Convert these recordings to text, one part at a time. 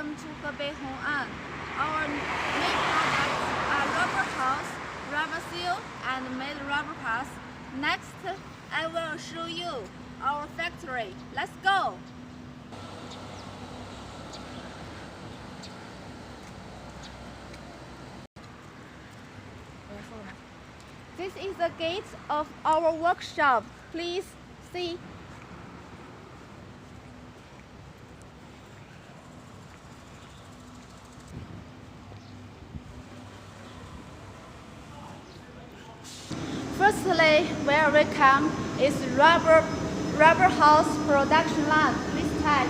Welcome to Hebei Hongan. Our main products are rubber hose, rubber seal, and made rubber parts. Next, I will show you our factory. Let's go! This is the gate of our workshop. Please see. Firstly, where we come is rubber hose production line. Please type.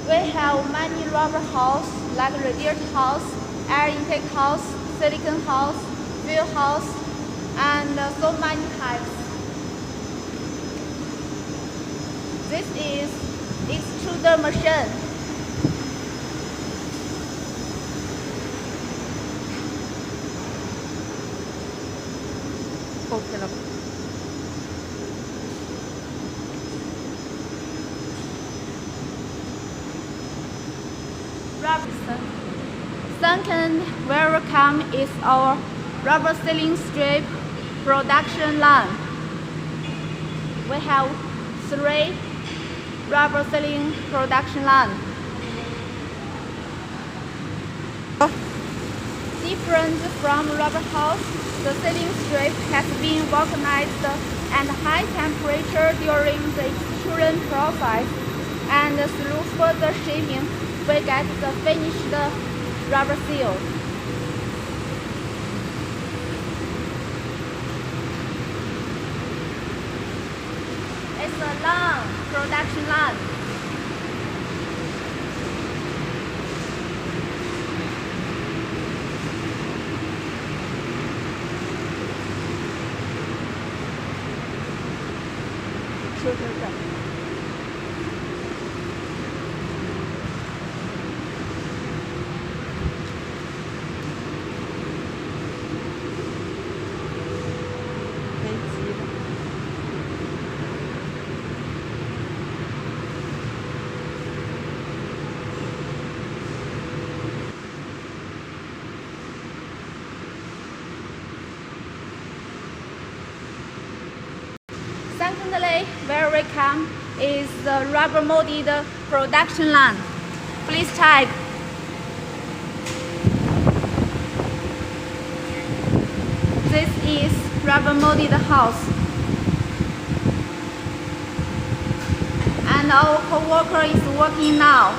We have many rubber hose like radiator hose, air intake hose, silicone hose, fuel hose, and so many types. This is extruder machine. Second, where we come is our rubber sealing strip production line. We have 3 rubber sealing production lines. Different from rubber hose, the sealing strip has been vulcanized at high temperature during the extrusion process, and through further shaping, we get the finished rubber seal. It's a long production line. Secondly, where we come is the rubber molded production line. Please type. This is rubber molded house. And our co-worker is working now.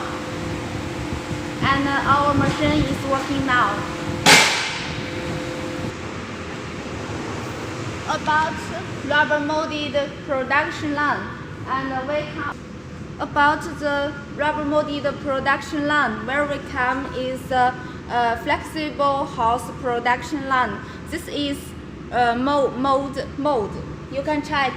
And our machine is working now. About rubber molded production line, and we come about the rubber molded production line. Where we come is the flexible hose production line. This is mold. You can check.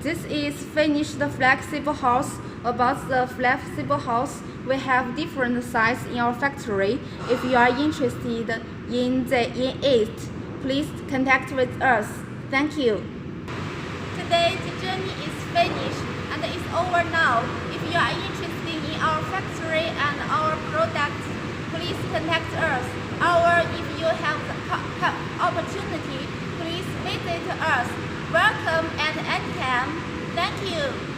This is finished flexible hose. About the flexible hose, we have different sizes in our factory. If you are interested in it, please contact with us. Thank you. Today the journey is finished and it's over now. If you are interested in our factory and our products, please contact us. Or if you have the opportunity, please visit us. Welcome at any time. Thank you.